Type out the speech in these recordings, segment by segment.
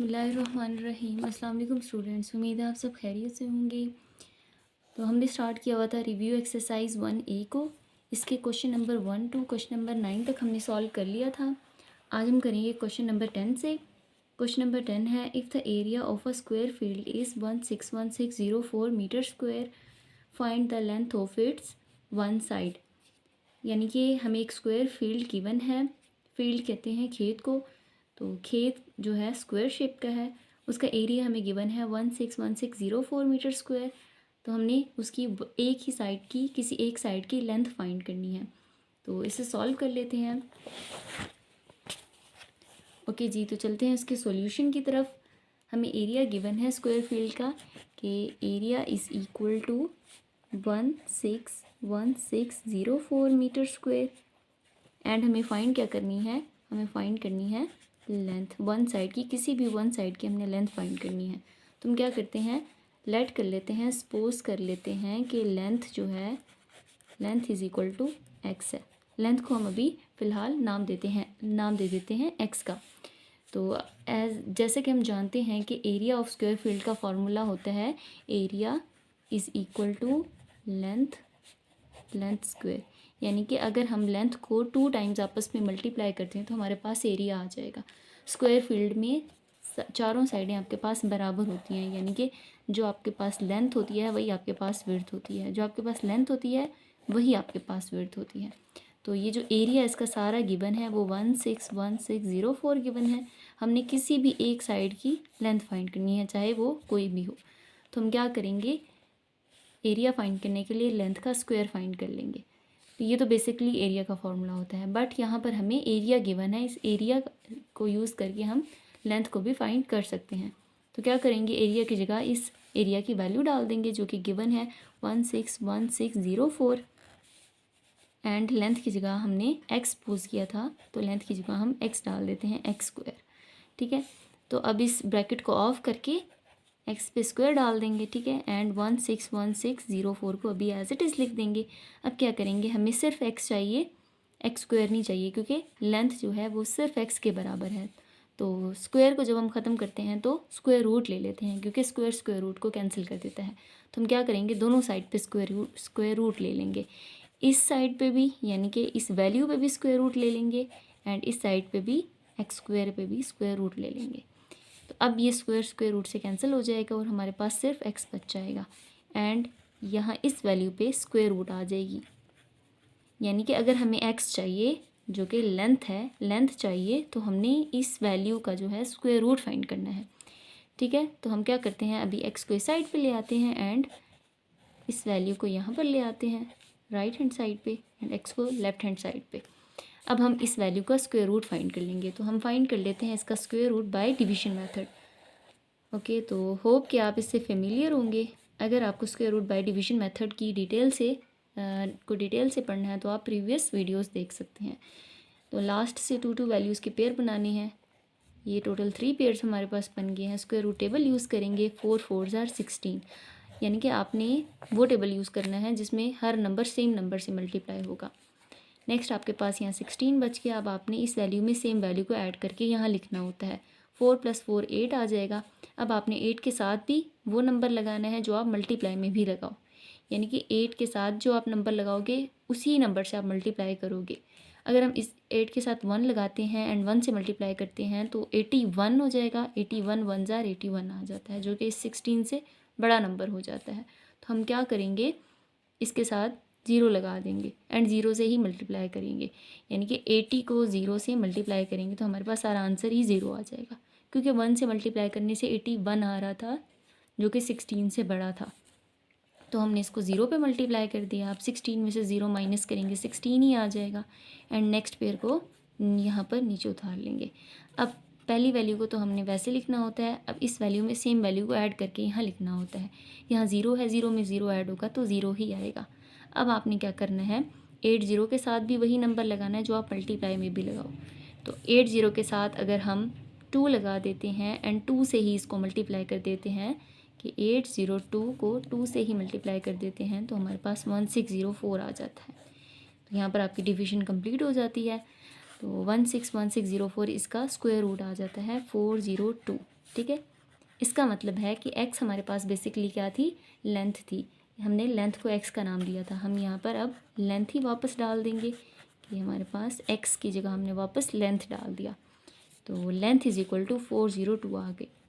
बिस्मिल्लाहिर्रहमानिर्रहीम। अस्सलाम वालेकुम स्टूडेंट्स, उम्मीद है आप सब खैरियत से होंगे। तो हमने स्टार्ट किया हुआ था रिव्यू एक्सरसाइज 1A को। इसके question number 1 to question number 9 तक हमने सॉल्व कर लिया था। आज हम करेंगे क्वेश्चन नंबर 10 से। क्वेश्चन नंबर 10 है, if the area of a square field is 161604 meter square, find the length of its one side. यानी कि हमें एक स्क्वायर फील्ड गिवन है। फील्ड कहते हैं खेत को, तो खेत जो है स्क्वायर शेप का है। उसका एरिया हमें गिवन है 161604 मीटर स्क्वायर। तो हमने उसकी एक ही साइड की, किसी एक साइड की लेंथ फाइंड करनी है। तो इसे सॉल्व कर लेते हैं। ओके जी, तो चलते हैं इसके सॉल्यूशन की तरफ। हमें एरिया गिवन है स्क्वायर फील्ड का कि area is equal to 161604 meter square. And हमें फाइंड क्या करनी है, हमें फाइंड करनी है लेंथ वन साइड की, किसी भी वन साइड की हमने लेंथ फाइंड करनी है। तो हम क्या करते हैं, लेट कर लेते हैं, सपोज कर लेते हैं कि लेंथ जो है, length is equal to X है। लेंथ को हम अभी फ़िलहाल नाम दे देते हैं एक्स का। तो जैसे कि हम जानते हैं कि एरिया ऑफ स्क्वायर फील्ड का फॉर्मूला होता है area is equal to length square. यानी कि अगर हम लेंथ को 2 टाइम्स आपस में मल्टीप्लाई करते हैं तो हमारे पास एरिया आ जाएगा। स्क्वायर फील्ड में चारों साइडें आपके पास बराबर होती हैं, यानी कि जो आपके पास लेंथ होती है वही आपके पास विड्थ होती है, जो आपके पास लेंथ होती है वही आपके पास विड्थ होती है। तो ये जो एरिया इसका सारा गिवन है वो 161604 गिवन है। हमने किसी भी एक साइड की लेंथ फाइंड करनी है, चाहे वो कोई भी हो। तो हम क्या करेंगे, एरिया फाइंड करने के लिए लेंथ का स्क्वायर फाइंड कर लेंगे। तो ये तो बेसिकली एरिया का फॉर्मूला होता है, बट यहाँ पर हमें एरिया गिवन है, इस एरिया को यूज़ करके हम लेंथ को भी फाइंड कर सकते हैं। तो क्या करेंगे, एरिया की जगह इस एरिया की वैल्यू डाल देंगे जो कि गिवन है 161604। एंड लेंथ की जगह हमने एक्स पोज किया था, तो लेंथ की जगह हम एक्स डाल देते हैं, एक्स स्क्वायर। ठीक है, तो अब इस ब्रैकेट को ऑफ करके एक्स पे स्क्वायर डाल देंगे। ठीक है, एंड 161604 को अभी एज इट इज़ लिख देंगे। अब क्या करेंगे, हमें सिर्फ एक्स चाहिए, एक्स स्क्वायर नहीं चाहिए, क्योंकि लेंथ जो है वो सिर्फ एक्स के बराबर है। तो स्क्वायर को जब हम ख़त्म करते हैं तो स्क्वायर रूट ले लेते हैं, क्योंकि स्क्वायर रूट को कैंसिल कर देता है। तो हम क्या करेंगे, दोनों साइड पे स्क्वायर रूट ले लेंगे। इस साइड पे भी, यानी कि इस वैल्यू पे भी स्क्वायर रूट ले लेंगे, एंड इस साइड पे भी एक्स स्क्वायर पे भी स्क्वायर रूट ले लेंगे। तो अब ये स्क्वायर रूट से कैंसिल हो जाएगा और हमारे पास सिर्फ एक्स बच जाएगा। एंड यहाँ इस वैल्यू पे स्क्वायर रूट आ जाएगी। यानी कि अगर हमें एक्स चाहिए जो कि लेंथ है, लेंथ चाहिए, तो हमने इस वैल्यू का जो है स्क्वायर रूट फाइंड करना है। ठीक है, तो हम क्या करते हैं, अभी एक्स को इस साइड पे ले आते हैं एंड इस वैल्यू को यहाँ पर ले आते हैं राइट हैंड साइड पे, एंड एक्स को लेफ्ट हैंड साइड पे। अब हम इस वैल्यू का स्क्वायर रूट फाइंड कर लेंगे। तो हम फाइंड कर लेते हैं इसका square root by division method. Okay, तो होप कि आप इससे फेमिलियर होंगे। अगर आपको square root by division method की डिटेल से पढ़ना है तो आप प्रीवियस वीडियोस देख सकते हैं। तो लास्ट से 2 वैल्यूज़ के पेयर बनाने हैं। ये टोटल 3 पेयर्स हमारे पास बन गए हैं। स्क्वायर रूट टेबल यूज़ करेंगे, 4 4s are 16। यानी कि आपने वो टेबल यूज़ करना है जिसमें हर नंबर सेम नंबर से मल्टीप्लाई होगा। नेक्स्ट आपके पास यहाँ 16 बच गया। अब आपने इस वैल्यू में सेम वैल्यू को ऐड करके यहाँ लिखना होता है। 4 + 4 8 आ जाएगा। अब आपने 8 के साथ भी वो नंबर लगाना है जो आप मल्टीप्लाई में भी लगाओ, यानी कि 8 के साथ जो आप नंबर लगाओगे उसी नंबर से आप मल्टीप्लाई करोगे। अगर हम इस 8 के साथ 1 लगाते हैं एंड 1 से मल्टीप्लाई करते हैं तो 81 हो जाएगा। 81 1s are 81 आ जाता है, जो कि इस 16 से बड़ा नंबर हो जाता है। तो हम क्या करेंगे, इसके साथ 0 लगा देंगे एंड 0 से ही मल्टीप्लाई करेंगे। यानी कि 80 को 0 से मल्टीप्लाई करेंगे तो हमारे पास सारा आंसर ही 0 आ जाएगा, क्योंकि 1 से मल्टीप्लाई करने से 81 आ रहा था जो कि 16 से बड़ा था। तो हमने इसको 0 पे मल्टीप्लाई कर दिया। अब 16 में से 0 माइनस करेंगे, 16 ही आ जाएगा। एंड नेक्स्ट पेयर को यहाँ पर नीचे उतार लेंगे। अब पहली वैल्यू को तो हमने वैसे लिखना होता है, अब इस वैल्यू में सेम वैल्यू को ऐड करके यहाँ लिखना होता है। यहाँ 0 है, 0 में 0 ऐड होगा तो 0 ही आएगा। अब आपने क्या करना है, 80 के साथ भी वही नंबर लगाना है जो आप मल्टीप्लाई में भी लगाओ। तो 80 के साथ अगर हम 2 लगा देते हैं एंड 2 से ही इसको मल्टीप्लाई कर देते हैं, कि 802 को 2 से ही मल्टीप्लाई कर देते हैं तो हमारे पास 1604 आ जाता है। तो यहाँ पर आपकी डिवीजन कंप्लीट हो जाती है। तो 161604 इसका स्क्वायर रूट आ जाता है 402। ठीक है, इसका मतलब है कि x हमारे पास बेसिकली क्या थी, लेंथ थी। हमने लेंथ को x का नाम दिया था, हम यहाँ पर अब लेंथ ही वापस डाल देंगे कि हमारे पास x की जगह हमने वापस लेंथ डाल दिया। तो लेंथ इज इक्वल टू 402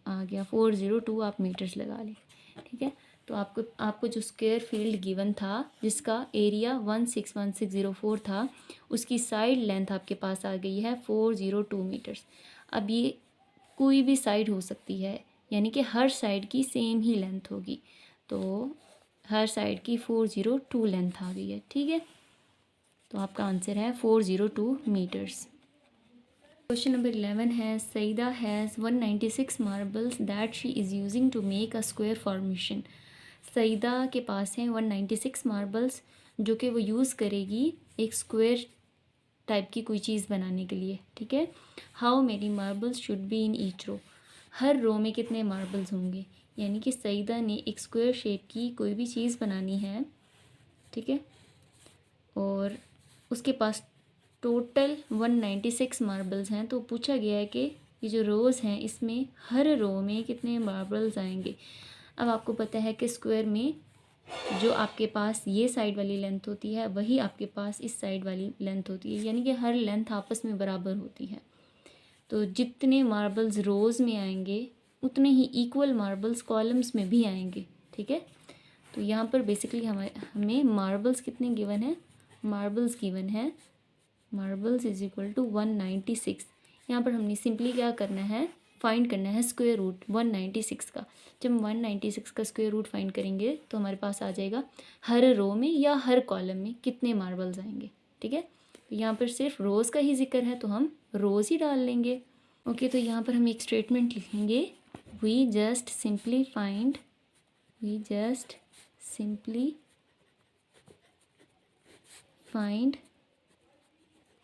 आ गया 402 आप मीटर्स लगा लें। ठीक है, तो आपको जो स्क्वायर फील्ड गिवन था जिसका एरिया 161604 था, उसकी साइड लेंथ आपके पास आ गई है 402 मीटर्स। अब ये कोई भी साइड हो सकती है, यानी कि हर साइड की सेम ही लेंथ होगी, तो हर साइड की 402 लेंथ आ गई है। ठीक है, तो आपका आंसर है 402 मीटर्स। क्वेश्चन नंबर 11 है, Saeeda has 196 marbles that she is using to make a square formation. Saeeda के पास हैं 196 मार्बल्स जो कि वो यूज़ करेगी एक स्क्वायर टाइप की कोई चीज़ बनाने के लिए। ठीक है, how many marbles should be in each row, हर रो में कितने मार्बल्स होंगे, यानी कि सईदा ने एक स्क्वायर शेप की कोई भी चीज़ बनानी है। ठीक है, और उसके पास टोटल 196 मार्बल्स हैं, तो पूछा गया है कि ये जो रोज़ हैं इसमें हर रो में कितने मार्बल्स आएंगे। अब आपको पता है कि स्क्वायर में जो आपके पास ये साइड वाली लेंथ होती है वही आपके पास इस साइड वाली लेंथ होती है, यानी कि हर लेंथ आपस में बराबर होती है। तो जितने मार्बल्स रोज़ में आएंगे उतने ही इक्वल मार्बल्स कॉलम्स में भी आएंगे। ठीक है, तो यहाँ पर बेसिकली हमें मार्बल्स कितने गिवन है, मार्बल्स गिवन है मार्बल्स इज इक्वल टू 196। यहाँ पर हमने सिंपली क्या करना है, फाइंड करना है स्क्वायर रूट 196 का। जब 196 का स्क्वायर रूट फाइंड करेंगे तो हमारे पास आ जाएगा हर रो में या हर कॉलम में कितने मार्बल्स आएंगे। ठीक है, तो यहाँ पर सिर्फ रोज़ का ही जिक्र है तो हम रोज़ ही डाल लेंगे। ओके, तो यहाँ पर हम एक स्टेटमेंट लिखेंगे, we just simply find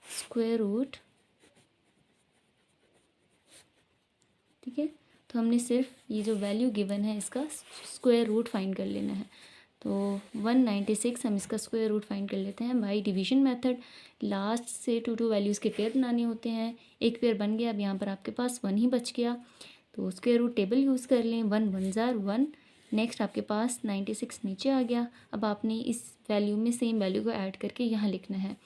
square root. ठीक है, तो हमने सिर्फ ये जो वैल्यू गिवन है इसका स्क्वायर रूट फाइंड कर लेना है। तो 196 हम इसका स्क्वायर रूट फाइंड कर लेते हैं बाय डिवीजन मेथड। लास्ट से टू वैल्यूज़ के पेयर बनाने होते हैं, एक पेयर बन गया, अब यहाँ पर आपके पास 1 ही बच गया, तो स्क्वायर रूट टेबल यूज़ कर लें, 1 1 ज़ार 1। नेक्स्ट आपके पास 96 नीचे आ गया। अब आपने इस वैल्यू में सेम वैल्यू को ऐड करके यहाँ लिखना है,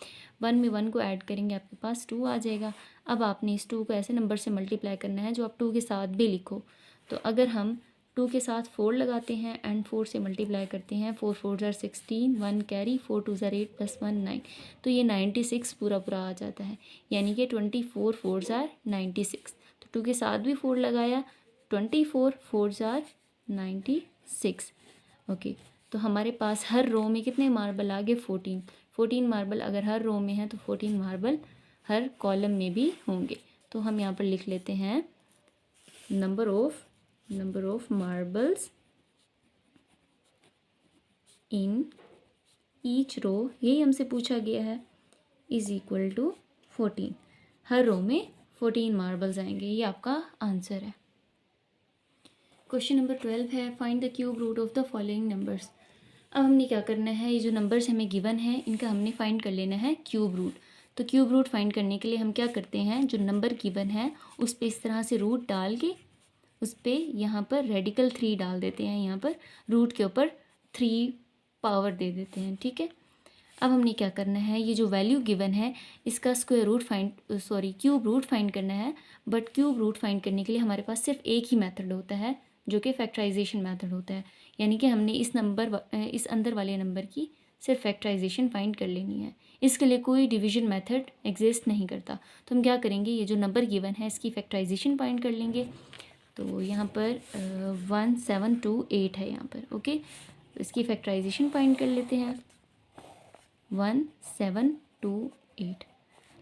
1 में 1 को ऐड करेंगे आपके पास 2 आ जाएगा। अब आपने इस 2 को ऐसे नंबर से मल्टीप्लाई करना है जो आप 2 के साथ भी लिखो। तो अगर हम 2 के साथ 4 लगाते हैं एंड 4 से मल्टीप्लाई करते हैं, 4 4 ज़ार 16, 1 कैरी, 4 2 ज़ार 8 प्लस 1 9, तो ये 96 पूरा आ जाता है, यानी कि 24 4 ज़ार 96। तो 2 के साथ भी 4 लगाया, 24 4 ज़ार 96। ओके, तो हमारे पास हर रो में कितने मार्बल आ गए, 14 मार्बल अगर हर रो में है तो 14 मार्बल हर कॉलम में भी होंगे। तो हम यहाँ पर लिख लेते हैं number of marbles in each row, यही हमसे पूछा गया है, इज इक्वल टू 14। हर रो में 14 मार्बल्स आएंगे, ये आपका आंसर है। क्वेश्चन नंबर 12 है, find the cube root of the following numbers. अब हमने क्या करना है, ये जो नंबर्स हमें गिवन है इनका हमने फाइंड कर लेना है क्यूब रूट। तो क्यूब रूट फाइंड करने के लिए हम क्या करते हैं, जो नंबर गिवन है उस पर इस तरह से रूट डाल के उस पर यहाँ पर रेडिकल 3 डाल देते हैं, यहाँ पर रूट के ऊपर 3 पावर दे देते हैं। ठीक है, अब हमने क्या करना है, ये जो वैल्यू गिवन है इसका square root cube root find करना है। बट क्यूब रूट फाइंड करने के लिए हमारे पास सिर्फ एक ही मेथड होता है जो कि फैक्टराइजेशन मेथड होता है, यानी कि हमने इस अंदर वाले नंबर की सिर्फ फैक्टराइजेशन फाइंड कर लेनी है। इसके लिए कोई डिवीजन मेथड एग्जिस्ट नहीं करता। तो हम क्या करेंगे, ये जो नंबर गिवन है इसकी फैक्टराइजेशन फाइंड कर लेंगे। तो यहाँ पर 1728 है यहाँ पर। ओके, तो इसकी फैक्टराइजेशन फाइंड कर लेते हैं, 1728।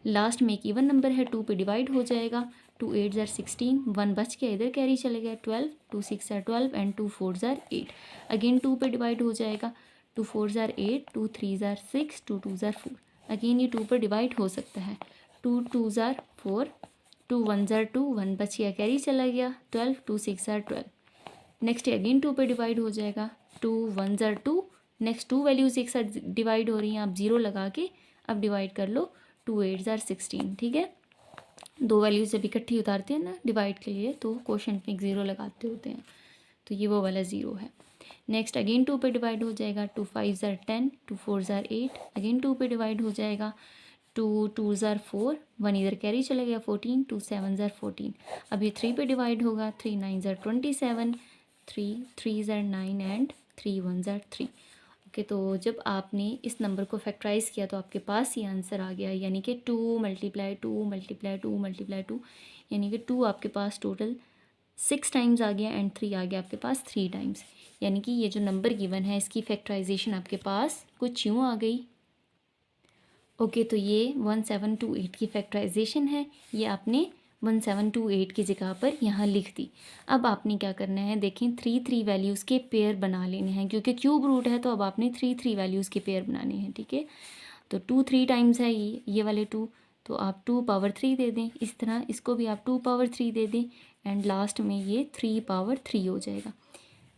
लास्ट में एक इवन नंबर है, 2 पे डिवाइड हो जाएगा, 2 8 ज़ार 16, 1 बच गया, इधर कैरी चले गया, 12, 2 6 ज़ार 12 एंड 2 4 ज़ार 8। अगेन 2 पे डिवाइड हो जाएगा, 2 4 ज़ार 8, 2 3 ज़ार 6, 2 2 ज़ार 4। अगेन ये 2 पर डिवाइड हो सकता है, 2 2 ज़ार 4, 2 1 ज़ार 2, 1 बच गया, कैरी चला गया, 12, 2 6 ज़ार 12। नेक्स्ट अगेन 2 पे डिवाइड हो जाएगा, 2 1 ज़ार 2। नेक्स्ट 2 वैल्यूज़ एक साथ डिवाइड हो रही हैं, आप 0 लगा के अब डिवाइड कर लो, 2 8 ज़ार 16, ठीक है। दो वैल्यूज़ जब इकट्ठी उतारते हैं ना डिवाइड के लिए तो कोशेंट में एक ज़ीरो लगाते होते हैं, तो ये वो वाला ज़ीरो है। नेक्स्ट अगेन 2 पे डिवाइड हो जाएगा, 2 5 ज़ार 10, 2 4 ज़ार 8, अगेन 2 पे डिवाइड हो जाएगा, 2 2 ज़ार 4, 1 इधर कैरी चला गया 14, 2 7 ज़ार 14। अब ये 3 पे डिवाइड होगा, 3 9 ज़ार 27, 3 3 ज़ार 9 एंड 3 1 ज़ार 3। ओके, तो जब आपने इस नंबर को फैक्टराइज़ किया तो आपके पास ये आंसर आ गया, यानी कि 2 मल्टीप्लाई 2 मल्टीप्लाई 2 मल्टीप्लाई 2, यानी कि 2 आपके पास टोटल 6 टाइम्स आ गया एंड 3 आ गया आपके पास 3 टाइम्स। यानी कि ये जो नंबर गिवन है इसकी फैक्टराइजेशन आपके पास कुछ यूँ आ गई। ओके, तो ये 1728 की फैक्टराइजेशन है, ये आपने 1728 की जगह पर यहाँ लिख दी। अब आपने क्या करना है, देखें 3 3 वैल्यूज़ के पेयर बना लेने हैं, क्योंकि क्यूब रूट है तो अब आपने 3 3 वैल्यूज़ के पेयर बनाने हैं, ठीक है। तो 2 3 टाइम्स है ये वाले 2, तो आप 2 पावर 3 दे दें, इस तरह इसको भी आप 2 पावर 3 दे दें एंड लास्ट में ये 3 पावर 3 हो जाएगा।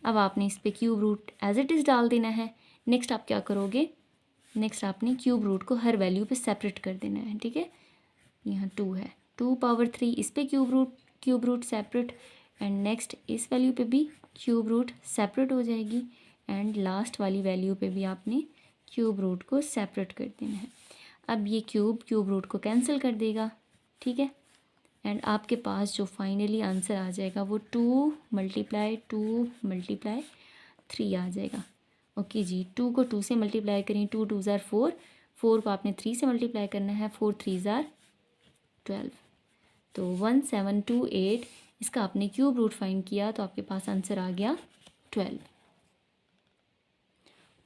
अब आपने इस पर cube root as it is डाल देना है। नेक्स्ट आप क्या करोगे, नेक्स्ट आपने क्यूब रूट को हर वैल्यू पे सेपरेट कर देना है, ठीक है। यहाँ 2 है, 2 पावर 3 इस पे cube root separate, and next इस वैल्यू पे भी क्यूब रूट सेपरेट हो जाएगी एंड लास्ट वाली वैल्यू पे भी आपने क्यूब रूट को सेपरेट कर देना है। अब ये क्यूब रूट को कैंसिल कर देगा, ठीक है, एंड आपके पास जो फाइनली आंसर आ जाएगा वो 2 मल्टीप्लाई 3 आ जाएगा। ओके जी, 2 को 2 से मल्टीप्लाई करें, 2 2 ज़ार 4, 4 को आपने 3 से मल्टीप्लाई करना है, 4 3 ज़ार 12, तो 1728 इसका आपने क्यूब रूट फाइंड किया तो आपके पास आंसर आ गया 12।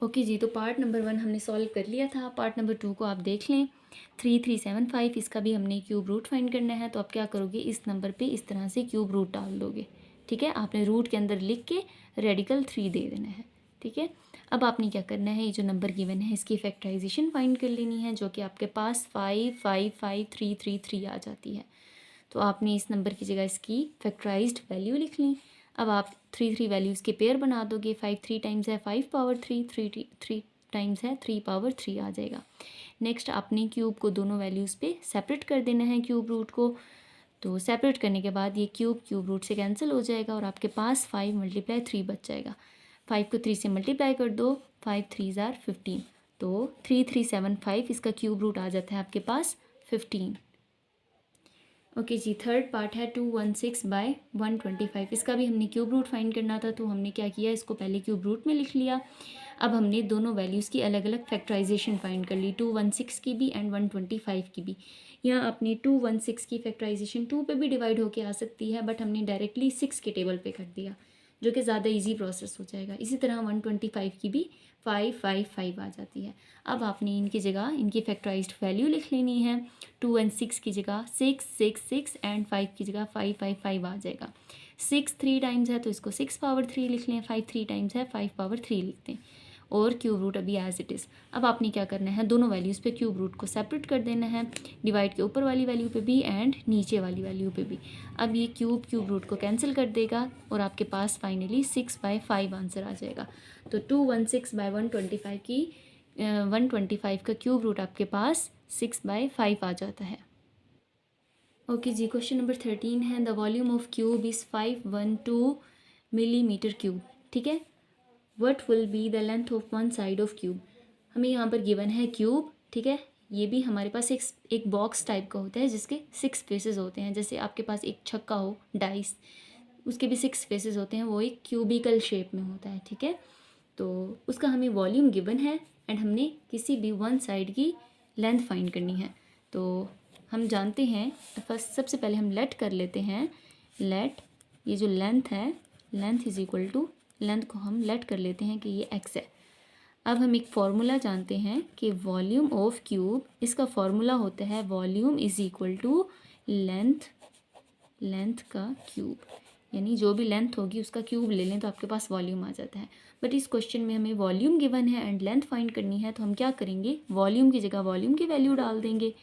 ओके जी, तो पार्ट नंबर 1 हमने सॉल्व कर लिया था। पार्ट नंबर 2 को आप देख लें, 3375, इसका भी हमने क्यूब रूट फाइंड करना है। तो आप क्या करोगे, इस नंबर पे इस तरह से क्यूब रूट डाल दोगे, ठीक है। आपने रूट के अंदर लिख के रेडिकल 3 दे देना है, ठीक है। अब आपने क्या करना है, ये जो नंबर गिवन है इसकी फैक्टराइजेशन फाइंड कर लेनी है, जो कि आपके पास 5 5 5 3 3 3 आ जाती है। तो आपने इस नंबर की जगह इसकी फैक्टराइज्ड वैल्यू लिख ली। अब आप 3 3 वैल्यूज़ के पेयर बना दोगे, 5 3 टाइम्स है 5 पावर 3, 3 टाइम्स है 3 पावर 3 आ जाएगा। नेक्स्ट आपने क्यूब को दोनों वैल्यूज़ पे सेपरेट कर देना है क्यूब रूट को, तो सेपरेट करने के बाद ये क्यूब रूट से कैंसिल हो जाएगा और आपके पास 5 मल्टीप्लाई 3 बच जाएगा। 5 को 3 से मल्टीप्लाई कर दो, 5 3 ज़ार 15, तो 3375 इसका क्यूब रूट आ जाता है आपके पास 15। ओके जी, थर्ड पार्ट है 216/125, इसका भी हमने क्यूब रूट फाइंड करना था। तो हमने क्या किया, इसको पहले क्यूब रूट में लिख लिया। अब हमने दोनों वैल्यूज़ की अलग अलग फैक्टराइजेशन फाइंड कर ली, 216 की भी एंड 125 की भी। यहाँ अपनी 216 की फैक्टराइजेशन 2 पे भी डिवाइड होके आ सकती है, बट हमने डायरेक्टली 6 के टेबल पे कर दिया, जो कि ज़्यादा इजी प्रोसेस हो जाएगा। इसी तरह 125 की भी 5 5 5 आ जाती है। अब आपने इनकी जगह इनकी फैक्टराइज्ड वैल्यू लिख लेनी है। 2 एंड 6 की जगह 6 6 6 एंड 5 की जगह 5 5 5 आ जाएगा। 6 3 टाइम्स है तो इसको 6 पावर 3 लिख लें, 5 3 टाइम्स है 5 पावर 3 लिखते हैं, और क्यूब रूट अभी एज इट इज़। अब आपने क्या करना है, दोनों वैल्यूज़ पे क्यूब रूट को सेपरेट कर देना है, डिवाइड के ऊपर वाली वैल्यू पे भी एंड नीचे वाली वैल्यू पे भी। अब ये क्यूब रूट को कैंसिल कर देगा और आपके पास फाइनली 6/5 आंसर आ जाएगा। तो 216/125 की 125 का क्यूब रूट आपके पास 6/5 आ जाता है। ओके जी, क्वेश्चन नंबर 13 है, the volume of cube is 512 millimetre cube, ठीक है। What will be the length of one side of cube. हमें यहाँ पर गिवन है क्यूब, ठीक है। ये भी हमारे पास एक बॉक्स टाइप का होता है जिसके 6 फेसेस होते हैं। जैसे आपके पास एक छक्का हो, डाइस, उसके भी 6 फेसेस होते हैं, वो एक क्यूबिकल शेप में होता है, ठीक है। तो उसका हमें वॉल्यूम गिवन है एंड हमने किसी भी वन साइड की लेंथ फाइंड करनी है। तो हम जानते हैं, फर्स्ट सबसे पहले हम लेट कर लेते हैं, लेट, ये जो लेंथ है, length is equal to, length को हम लेट कर लेते हैं कि ये x है। अब हम एक फॉर्मूला जानते हैं कि वॉल्यूम ऑफ क्यूब, इसका फॉर्मूला होता है volume is equal to length का क्यूब, यानी जो भी लेंथ होगी उसका क्यूब ले लें तो आपके पास वॉल्यूम आ जाता है। बट इस क्वेश्चन में हमें वॉल्यूम गिवन है एंड लेंथ फाइंड करनी है, तो हम क्या करेंगे, वॉल्यूम की जगह वॉल्यूम की वैल्यू डाल देंगे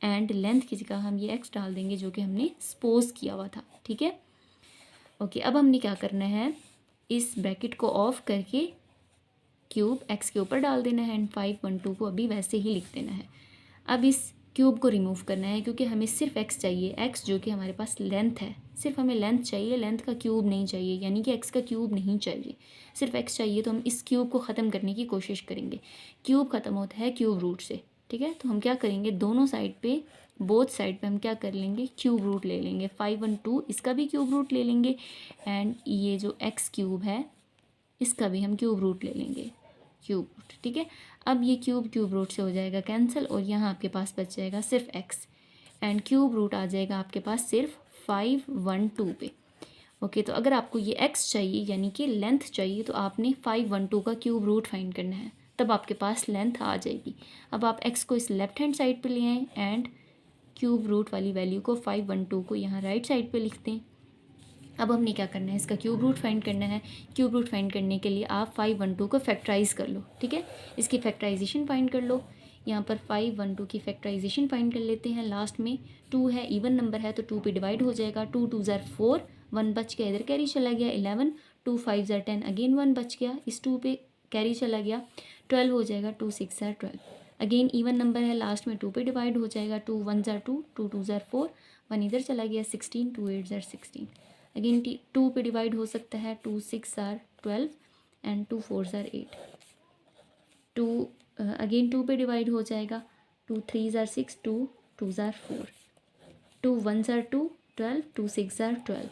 एंड लेंथ की जगह हम ये x डाल देंगे जो कि हमने सपोज किया हुआ था, ठीक है। ओके, अब हमने क्या करना है, इस ब्रैकेट को ऑफ करके क्यूब x के ऊपर डाल देना है एंड 512 को अभी वैसे ही लिख देना है। अब इस क्यूब को रिमूव करना है, क्योंकि हमें सिर्फ एक्स चाहिए, एक्स जो कि हमारे पास लेंथ है, सिर्फ हमें लेंथ चाहिए, लेंथ का क्यूब नहीं चाहिए, यानी कि एक्स का क्यूब नहीं चाहिए, सिर्फ एक्स चाहिए। तो हम इस क्यूब को ख़त्म करने की कोशिश करेंगे। क्यूब ख़त्म होता है क्यूब रूट से, ठीक है। तो हम क्या करेंगे, दोनों साइड पे, बोथ साइड पे हम क्या कर लेंगे, क्यूब रूट ले लेंगे। 5 1 2 इसका भी क्यूब रूट ले लेंगे, एंड ये जो एक्स क्यूब है इसका भी हम क्यूब रूट ले लेंगे, क्यूब रूट, ठीक है। अब ये क्यूब रूट से हो जाएगा कैंसिल, और यहाँ आपके पास बच जाएगा सिर्फ एक्स, एंड क्यूब रूट आ जाएगा आपके पास सिर्फ 5 1 2 पे। ओके, तो अगर आपको ये एक्स चाहिए यानी कि लेंथ चाहिए, तो आपने 5 1 2 का क्यूब रूट फाइंड करना है, तब आपके पास लेंथ आ जाएगी। अब आप एक्स को इस लेफ्ट हैंड साइड पे ले आएँ, एंड क्यूब रूट वाली वैल्यू को 5 1 2 को यहाँ राइट साइड पे लिखते हैं। अब हमने क्या करना है, इसका क्यूब रूट फाइंड करना है। क्यूब रूट फाइंड करने के लिए आप 5 1 2 को फैक्टराइज कर लो, ठीक है। इसकी फैक्टराइजेशन फाइंड कर लो। यहाँ पर 5 1 2 की फैक्टराइजेशन फाइंड कर लेते हैं। लास्ट में 2 है, इवन नंबर है तो 2 पे डिवाइड हो जाएगा। 2 2 ज़ार 4, 1 बच गया, इधर कैरी चला गया 11, 2 5 ज़ार 10, अगेन 1 बच गया, इस 2 पे कैरी चला गया, 12 हो जाएगा। 2 6 ज़ार 12, अगेन इवन नंबर है, लास्ट में 2 पे डिवाइड हो जाएगा। 2 1 ज़ार 2, 2 2 ज़ार 4, 1 इधर चला गया, 16, 2 8 ज़ार 16, अगेन 2 पे डिवाइड हो सकता है। 2 6 ज़ार 12 एंड 2 4 ज़ार 8, 2 अगेन 2 पे डिवाइड हो जाएगा। 2 3 ज़ार 6, 2 2 ज़ार 4, 2 1 ज़ार 2 12, 2 6 ज़ार 12,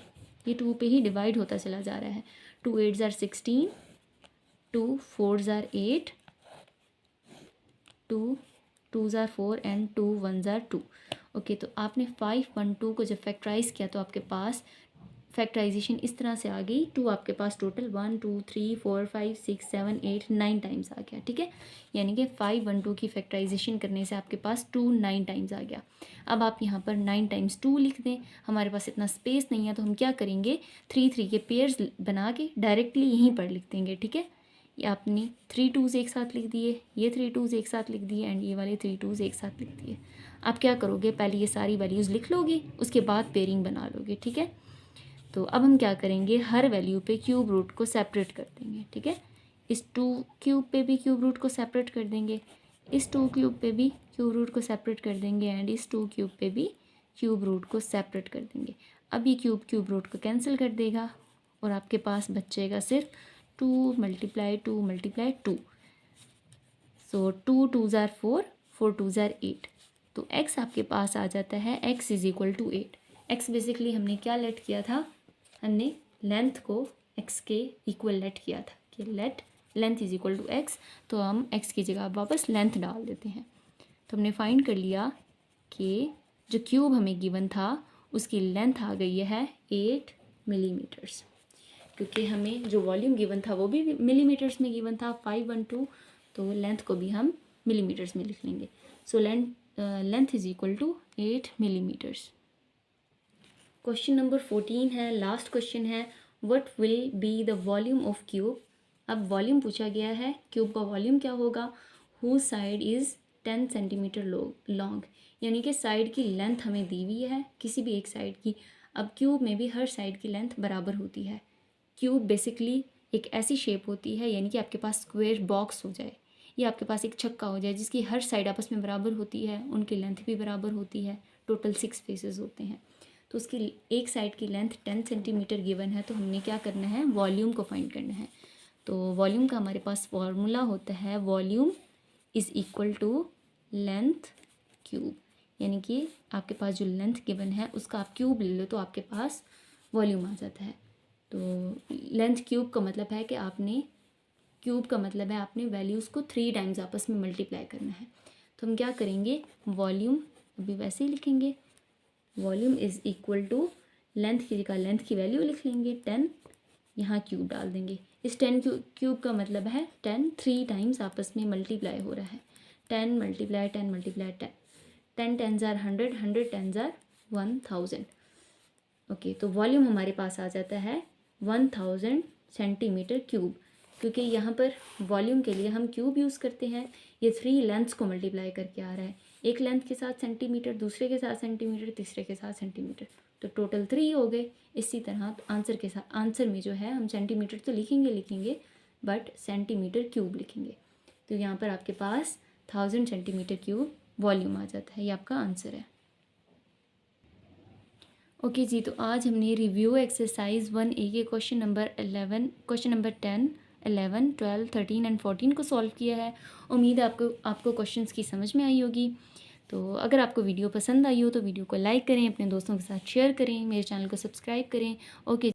ये 2 पे ही डिवाइड होता चला जा रहा है। 2 8 ज़ार 16, 2 4 ज़ार 8, 2 2 ज़ार 4 एंड 2 1 ज़ार 2। ओके, तो आपने 5 1 2 को जब फैक्टराइज किया तो आपके पास फैक्टराइजेशन इस तरह से आ गई। 2 आपके पास टोटल 1 2 3 4 5 6 7 8 9 टाइम्स आ गया, ठीक है। यानी कि 5 1 2 की फैक्टराइजेशन करने से आपके पास 2 9 टाइम्स आ गया। अब आप यहाँ पर 9 टाइम्स 2 लिख दें। हमारे पास इतना स्पेस नहीं है, तो हम क्या करेंगे, 3 3 के पेयर्स बना के डायरेक्टली यहीं पर लिख देंगे, ठीक है। ये आपने 3 2s एक साथ लिख दिए, ये 3 2s एक साथ लिख दिए, एंड ये वाले 3 2s एक साथ लिख दिए। आप क्या करोगे, पहले ये सारी वैल्यूज़ लिख लोगे, उसके बाद पेयरिंग बना लोगे, ठीक है। तो अब हम क्या करेंगे, हर वैल्यू पे क्यूब रूट को सेपरेट कर देंगे, ठीक है। इस 2 क्यूब पे भी क्यूब रूट को सेपरेट कर देंगे, इस 2 क्यूब पे भी क्यूब रूट को सेपरेट कर देंगे, एंड इस 2 क्यूब पे भी क्यूब रूट को सेपरेट कर देंगे। अब ये क्यूब रूट को कैंसिल कर देगा, और आपके पास बचेगा सिर्फ 2 × 2 × 2। सो 2 2 ज़ार 4, 4 2 ज़ार 8, तो x आपके पास आ जाता है x = 8। x बेसिकली हमने क्या लेट किया था, हमने लेंथ को x के इक्वल लेट किया था कि लेंथ = x, तो हम x की जगह वापस लेंथ डाल देते हैं। तो हमने फाइंड कर लिया कि जो क्यूब हमें गिवन था उसकी लेंथ आ गई है 8 मिलीमीटर्स, क्योंकि हमें जो वॉल्यूम गिवन था वो भी मिलीमीटर्स में गिवन था 5 1 2, तो लेंथ को भी हम मिलीमीटर्स में लिख लेंगे। So length = 8 millimetres. Question number 14 है, लास्ट क्वेश्चन है, what will be the volume of cube. अब वॉल्यूम पूछा गया है, क्यूब का वॉल्यूम क्या होगा, who side is 10 centimetre long, यानी कि साइड की लेंथ हमें दी हुई है किसी भी एक साइड की। अब क्यूब में भी हर साइड की लेंथ बराबर होती है। क्यूब बेसिकली एक ऐसी शेप होती है, यानी कि आपके पास स्क्वायर बॉक्स हो जाए, या आपके पास एक छक्का हो जाए जिसकी हर साइड आपस में बराबर होती है, उनकी लेंथ भी बराबर होती है, टोटल 6 फेसेस होते हैं। तो उसकी एक साइड की लेंथ 10 सेंटीमीटर गिवन है, तो हमने क्या करना है, वॉल्यूम को फाइंड करना है। तो वॉल्यूम का हमारे पास फॉर्मूला होता है, वॉल्यूम = लेंथ क्यूब, यानी कि आपके पास जो लेंथ गिवन है उसका आप क्यूब ले लो तो आपके पास वॉल्यूम आ जाता है। तो लेंथ क्यूब का मतलब है कि आपने वैल्यूज़ को 3 टाइम्स आपस में मल्टीप्लाई करना है। तो हम क्या करेंगे, वॉल्यूम अभी वैसे ही लिखेंगे, वॉल्यूम = लेंथ की जगह लेंथ की वैल्यू लिख लेंगे 10, यहाँ क्यूब डाल देंगे। इस 10 क्यूब का मतलब है 10 3 टाइम्स आपस में मल्टीप्लाई हो रहा है। 10 × 10 × 10, 10 10 ज़ार 100, 100 10 ज़ार 1000। ओके, तो वॉल्यूम हमारे पास आ जाता है 1000 सेंटीमीटर क्यूब, क्योंकि यहाँ पर वॉल्यूम के लिए हम क्यूब यूज़ करते हैं। ये 3 लेंथ्स को मल्टीप्लाई करके आ रहा है, एक लेंथ के साथ सेंटीमीटर, दूसरे के साथ सेंटीमीटर, तीसरे के साथ सेंटीमीटर, तो टोटल 3 हो गए। इसी तरह आंसर में जो है हम सेंटीमीटर तो लिखेंगे बट सेंटीमीटर क्यूब लिखेंगे। तो यहाँ पर आपके पास 1000 सेंटीमीटर क्यूब वॉल्यूम आ जाता है। ये आपका आंसर है। ओके जी, तो आज हमने रिव्यू एक्सरसाइज 1A के क्वेश्चन नंबर 10, 11, 12, 13 एंड 14 को सॉल्व किया है। उम्मीद है आपको क्वेश्चंस की समझ में आई होगी। तो अगर आपको वीडियो पसंद आई हो तो वीडियो को लाइक करें, अपने दोस्तों के साथ शेयर करें, मेरे चैनल को सब्सक्राइब करें। ओके।